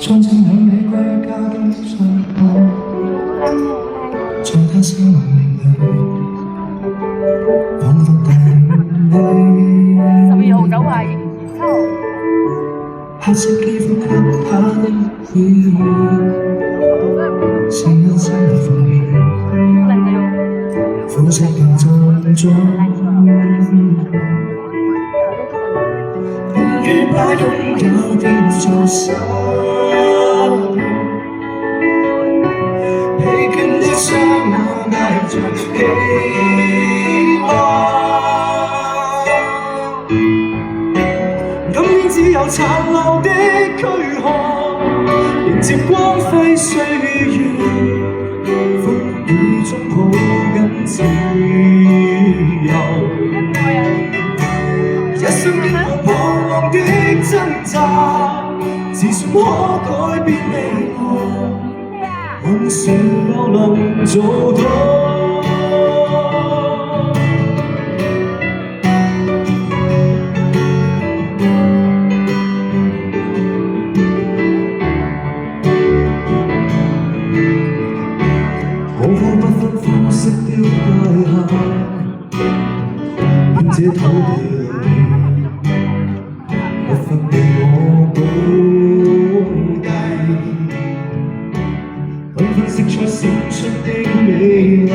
將這兩你歸家的信號，在他生命裏彷彿帶淚。12號走埋7號。黑色肌膚給他的回憶，是一生奉獻，膚色更莊重。願把擁有變做失去，疲倦的雙眼帶着希望，今天只有殘留的軀殼，迎接光輝歲月，風雨中抱緊自由。一生經過彷徨的掙扎，自信可改變未來，問誰又能做到？可否不分膚色丟低下，願這土地一分被我保低，繽紛色彩閃出的美麗，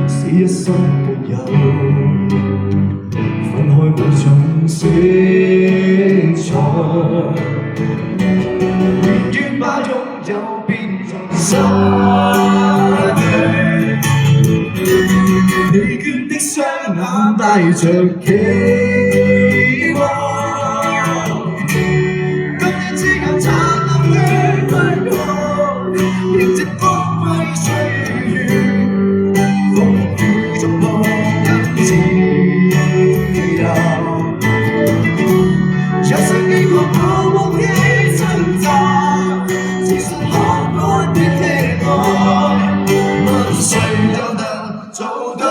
是一生沒有分開每種色彩，願把擁有變作失去，疲倦的雙眼帶着期望，今天只有殘留的軀殼，迎接光輝歲月，風雨中抱緊自由。一生經過彷徨的掙扎，自信可改變的愛，問誰又能做到？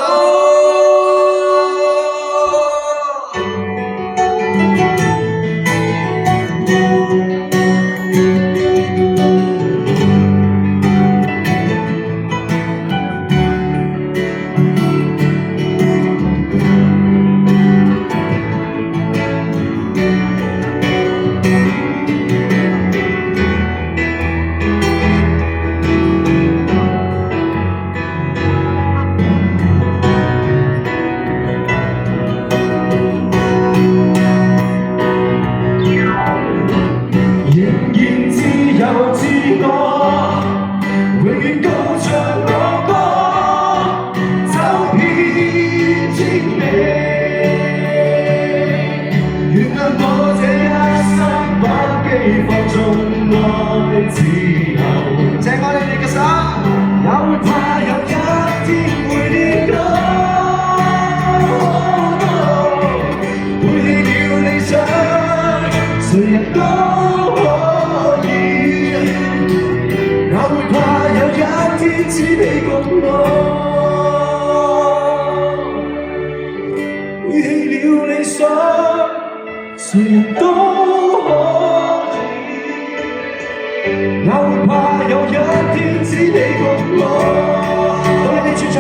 自由，借我哋嘅手，也會怕有一天會跌倒，背棄了理想，誰人都可以，也會怕有一天只你共我，背棄了理想，誰人都可以。也會怕有一天只你共我，我哋啲主唱。